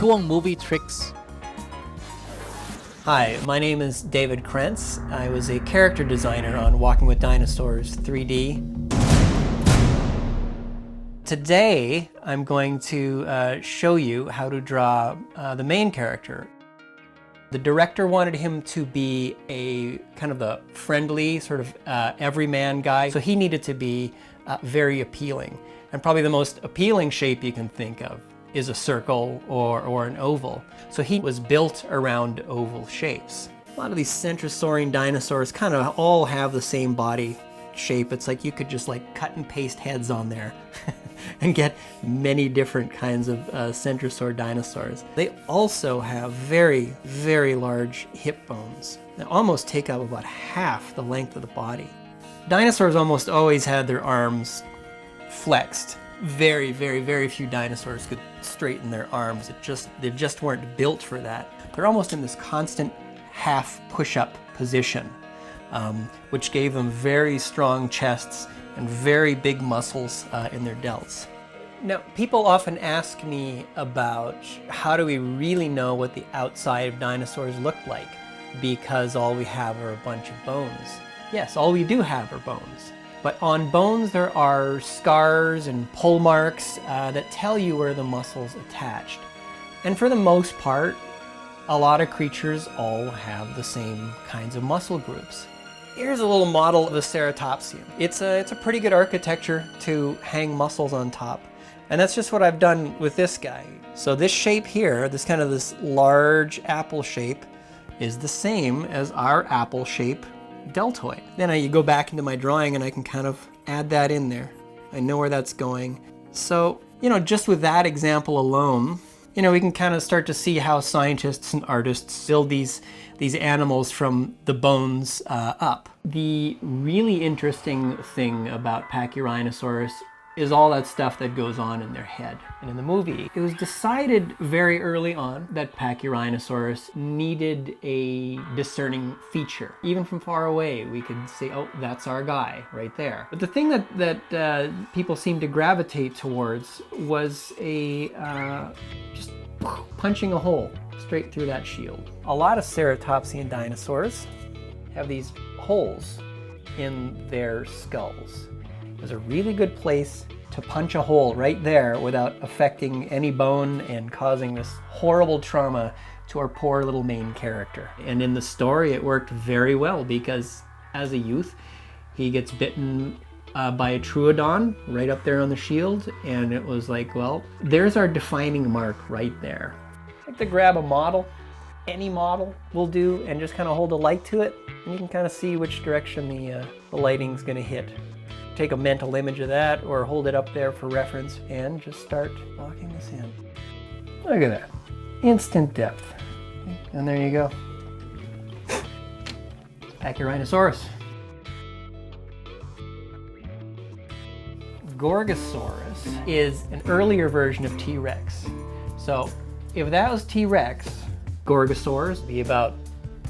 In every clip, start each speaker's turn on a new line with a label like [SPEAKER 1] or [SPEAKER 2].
[SPEAKER 1] ช่วง Movie Tricks
[SPEAKER 2] Hi, my name is David Krentz. I was a character designer on Walking with Dinosaurs 3D. Today, I'm going to show you how to draw the main character. The director wanted him to be a kind of a friendly, sort of everyman guy, so he needed to be very appealing. And probably the most appealing shape you can think of is a circle or an oval. So he was built around oval shapes. A lot of these centrosaurine dinosaurs kind of all have the same body shape. It's like you could just like cut and paste heads on there and get many different kinds of centrosaur dinosaurs. They also have very, very large hip bones that almost take up about half the length of the body. Dinosaurs almost always had their arms flexed. Very, very, very few dinosaurs could straighten their arms. They just weren't built for that. They're almost in this constant half push-up position, which gave them very strong chests and very big muscles in their delts. Now, people often ask me about how do we really know what the outside of dinosaurs looked like, because all we have are a bunch of bones. Yes, all we do have are bones. But on bones there are scars and pull marks that tell you where the muscles attached. And for the most part, a lot of creatures all have the same kinds of muscle groups. Here's a little model of a ceratopsian. It's a pretty good architecture to hang muscles on top. And that's just what I've done with this guy. So this shape here, this large apple shape, is the same as our apple shape deltoid. Then you go back into my drawing and I can kind of add that in there. I know where that's going. So, just with that example alone, we can kind of start to see how scientists and artists build these animals from the bones up. The really interesting thing about Pachyrhinosaurus is all that stuff that goes on in their head. And in the movie, it was decided very early on that Pachyrhinosaurus needed a discerning feature. Even from far away, we could say, oh, that's our guy right there. But the thing that people seemed to gravitate towards was just punching a hole straight through that shield. A lot of ceratopsian dinosaurs have these holes in their skulls. Is a really good place to punch a hole right there without affecting any bone and causing this horrible trauma to our poor little main character. And in the story, it worked very well because as a youth, he gets bitten by a troodon right up there on the shield. And it was like, well, there's our defining mark right there. I like to grab a model, any model will do, and just kind of hold a light to it. And you can kind of see which direction the lighting's going to hit. Take a mental image of that or hold it up there for reference and just start locking this in. Look at that. Instant depth. And there you go. Pachyrhinosaurus. Gorgosaurus is an earlier version of T-Rex. So if that was T-Rex, Gorgosaurus would be about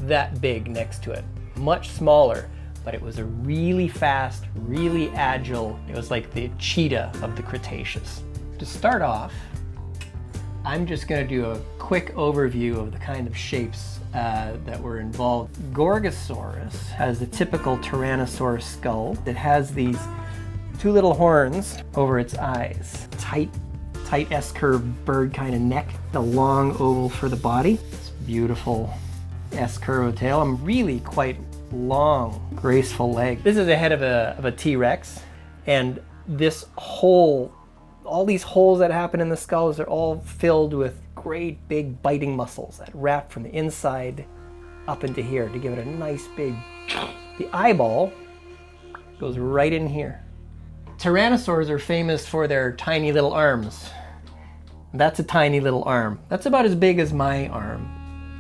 [SPEAKER 2] that big next to it. Much smaller. But it was a really fast, really agile, it was like the cheetah of the Cretaceous. To start off, I'm just going to do a quick overview of the kind of shapes that were involved. Gorgosaurus has the typical Tyrannosaurus skull that has these two little horns over its eyes. Tight S-curve bird kind of neck, the long oval for the body. It's beautiful S-curve tail. I'm really quite long, graceful leg. This is the head of a T-Rex, and this hole, all these holes that happen in the skulls are all filled with great big biting muscles that wrap from the inside up into here to give it a nice big. The eyeball goes right in here. Tyrannosaurs are famous for their tiny little arms. That's a tiny little arm. That's about as big as my arm.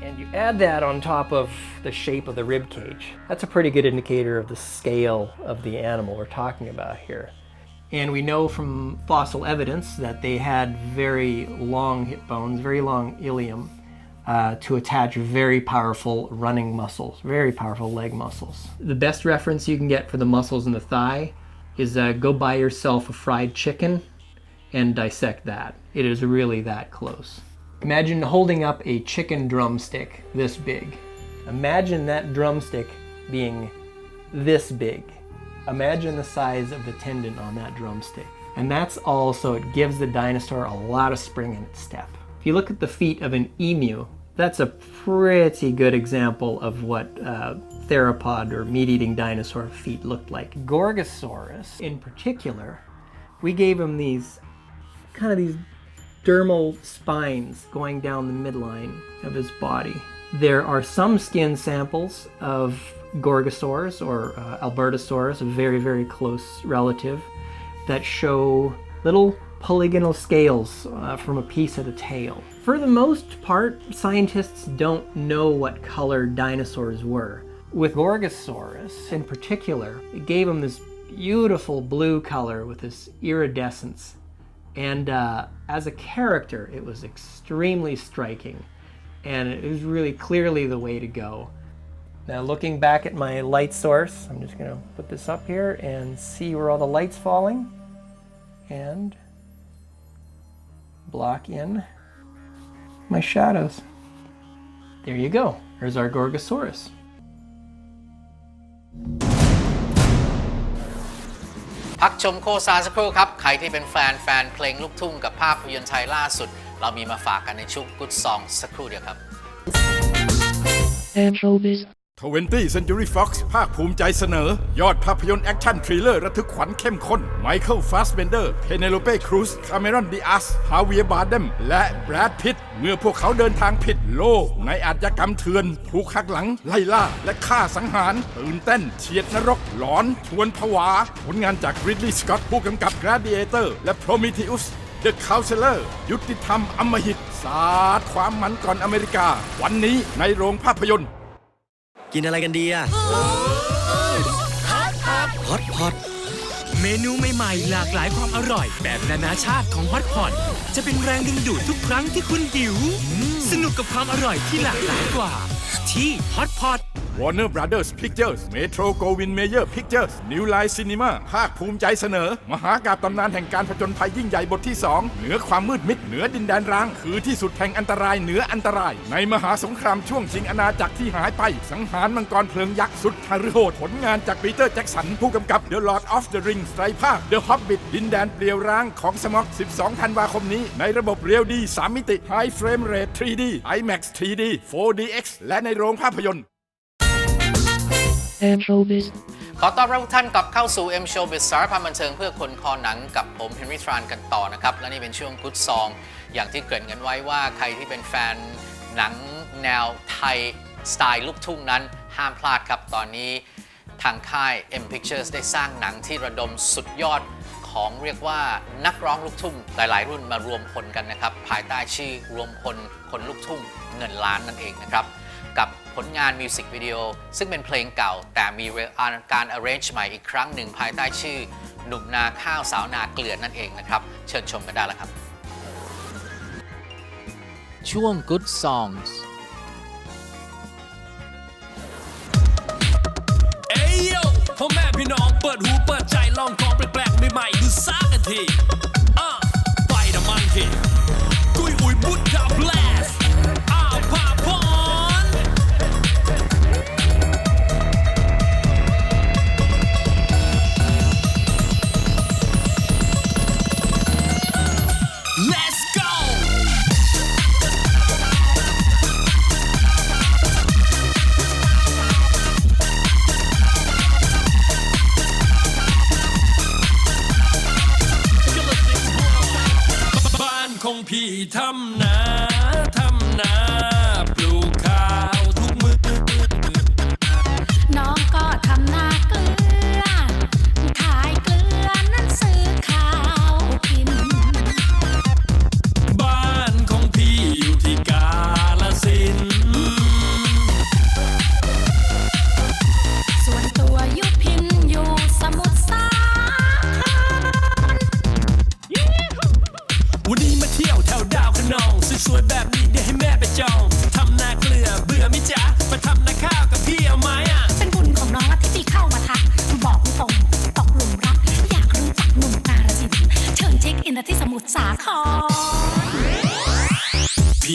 [SPEAKER 2] And you add that on top of the shape of the rib cage. That's a pretty good indicator of the scale of the animal we're talking about here. And we know from fossil evidence that they had very long hip bones, very long ilium, to attach very powerful running muscles, very powerful leg muscles. The best reference you can get for the muscles in the thigh is go buy yourself a fried chicken and dissect that. It is really that close. Imagine holding up a chicken drumstick this big. Imagine that drumstick being this big. Imagine the size of the tendon on that drumstick. And that's all so it gives the dinosaur a lot of spring in its step. If you look at the feet of an emu, that's a pretty good example of what theropod or meat-eating dinosaur feet looked like. Gorgosaurus, in particular, we gave him these dermal spines going down the midline of his body. There are some skin samples of Gorgosaurus or Albertosaurus, a very, very close relative, that show little polygonal scales from a piece of the tail. For the most part, scientists don't know what color dinosaurs were. With Gorgosaurus in particular, it gave him this beautiful blue color with this iridescence. And as a character, it was extremely striking. And it was really clearly the way to go. Now looking back at my light source, I'm just gonna put this up here and see where all the light's falling. And block in my shadows. There you go. There's our Gorgosaurus.
[SPEAKER 1] พักชมโฆษณาสักครู่ครับใครที่เป็นแฟนเพลงลูกทุ่งกับภาพยนตร์ไทยล่าสุดเรามีมาฝากกันในช่วง Good Song สักครู่เดียวครับ
[SPEAKER 3] M Showbiz
[SPEAKER 4] 20 Century Fox ภาคภูมิใจเสนอยอดภาพยนตร์แอคชั่นทริลเลอร์ระทึกขวัญเข้มข้นไมเคิลฟาสเบนเดอร์เพเนโลเป้ครูซคาเมรอนดิอาสฮาเวียร์บาร์เดมและแบรดพิตต์เมื่อพวกเขาเดินทางผิดโลกในอาชญากรรมเถื่อนถูกหักหลังไล่ล่าและฆ่าสังหารตื่นเต้นเฉียดนรกหลอนชวนผวาผลงานจากริดลีย์สก็อตผู้กำกับ Gladiator และ Prometheus The Counselor ยุติธรรมอำมหิตสาดความมันก่อนอเมริกาวันนี้ในโรงภาพยนตร์
[SPEAKER 3] กินอะไรกันดีอะฮอตพอต
[SPEAKER 5] เมนูใหม่ๆหลากหลายความอร่อยแบบนานาชาติของฮอตพอตจะเป็นแรงดึงดูดทุกครั้งที่คุณหิวสนุกกับความอร่อยที่หลากหลายกว่าที่ฮอตพอต
[SPEAKER 4] Warner Brothers Pictures Metro Goldwyn Mayer Pictures New Line Cinema ภาคภูมิใจเสนอมหากาพย์ตำนานแห่งการผจญภัยยิ่งใหญ่บทที่ 2เหนือความมืดมิดเหนือดินแดนร้างคือที่สุดแห่งอันตรายเหนืออันตรายในมหาสงครามช่วงชิงอาณาจักรที่หายไปสังหารมังกรเพลิงยักษ์สุดหฤโหดผลงานจากปีเตอร์แจ็กสันผู้กำกับ The Lord of the Rings ไตรภาค The Hobbit ดินแดนเปลี่ยวร้างของสม็อก 12 ธันวาคมนี้ในระบบเรียลดี 3 มิติ High Frame Rate 3D IMAX 3D 4DX และในโรงภาพยนตร์
[SPEAKER 3] M Showbiz
[SPEAKER 1] ขอต้อนรับทุกท่านกลับเข้าสู่ M Showbiz สารพันบันเทิงเพื่อคนคอหนังกับผมเฮนรี่ทรานกันต่อนะครับและนี่เป็นช่วง Good Song อย่างที่เกริ่นกันไว้ว่าใครที่เป็นแฟนหนังแนวไทยสไตล์ลูกทุ่งนั้นห้ามพลาดครับตอนนี้ทางค่าย M Pictures ได้สร้างหนังที่ระดมสุดยอดของเรียกว่านักร้องลูกทุ่งหลายๆรุ่นมารวมพลกันนะครับภายใต้ชื่อรวมพลคนลูกทุ่งเงินล้านนั่นเองนะครับกับผลงานมิวสิกวิดีโอซึ่งเป็นเพลงเก่าแต่มีการ arrange ใหม่อีกครั้งหนึ่งภายใต้ชื่อหนุ่มนาข้าวสาวนาเกลือนั่นเองนะครับเชิญชมกันได้แล้วครับช่วง Good Songs
[SPEAKER 5] เอ้ยโยพ่อแม่พี่น้องเปิดหูเปิดใจลองของแปลกๆใหม่ๆดูซักกันทีไปดมันทีกุยอุยบุดดาแบลสพาพอน Let's goบ้านของพี่ทำนาปลูกข้าวทุกมื้อ
[SPEAKER 6] น้องก็ทำนาเกลือขายเกลือนั้นซื้อข้าวกิน
[SPEAKER 5] บ้านของพี่อยู่ที่กาฬสินธุ์
[SPEAKER 6] ส่วนตัวอยู่พินอยู่สมุทรสาคร
[SPEAKER 5] วันนี้มาเที่ยวแถวดาวคะนองสวยๆแบบนี้เดี๋ยวให้แม่ไปจองทำนาเกลือเบื่อมิจ๊ะมาทำนาข้าวกับพี่เอาไหม
[SPEAKER 6] เป็นบุญของน้องที่พี่เข้ามาทักบอกตรงตกหลุมรักอยากรู้จักหนุ่มกาฬสินธุ์เชิญเช็คอินที่สมุทรสาคร
[SPEAKER 5] พี่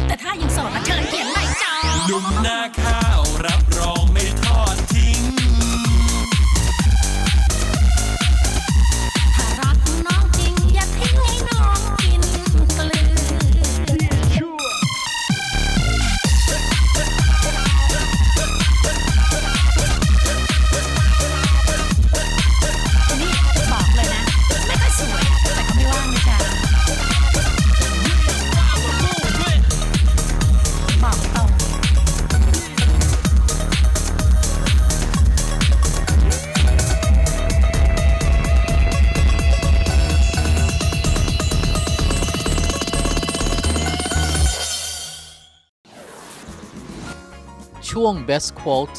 [SPEAKER 6] แต่ถ้ายังโสดมาเชิญเขียนในจอ
[SPEAKER 5] หนุ่มหน้าข้าวรับรองไม่ทอดทิ้ง
[SPEAKER 6] ถ้ารักน้องจริงอย่าทิ้งให้น้องกินเกลือ นี่บอกเลยนะ ไม่ค่อยสวยแต่ก็ไม่ว่างนะจ๊ะบอกตรง
[SPEAKER 1] ช่วง Best Quote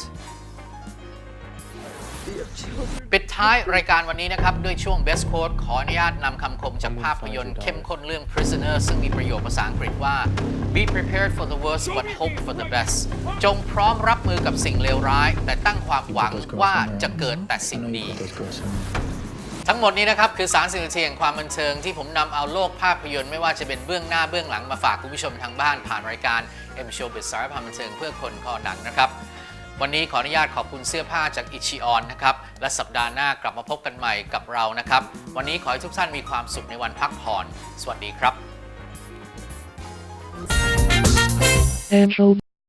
[SPEAKER 1] ปิดท้ายรายการวันนี้นะครับ ด้วยช่วง Best Quote ขออนุญาตนำคำคมจากภาพยนตร์เข้มข้นเรื่อง Prisoner ซึ่งมีประโยคภาษาอังกฤษว่า Be prepared for the worst but hope for the best จงพร้อมรับมือกับสิ่งเลวร้าย แต่ตั้งความหวังว่าจะเกิดแต่สิ่งดี ทั้งหมดนี้นะครับคือ30 นาทีแห่งความบันเทิงที่ผมนำเอาโลกภาพยนตร์ไม่ว่าจะเป็นเบื้องหน้าเบื้องหลังมาฝากคุณผู้ชมทางบ้านผ่านรายการ M Showbiz สารพันบันเทิงเพื่อคนคอหนังนะครับวันนี้ขออนุญาตขอบคุณเสื้อผ้าจากอิชิออนนะครับและสัปดาห์หน้ากลับมาพบกันใหม่กับเรานะครับวันนี้ขอให้ทุกท่านมีความสุขในวันพักผ่อนสวัสดีครับ
[SPEAKER 3] M Showbiz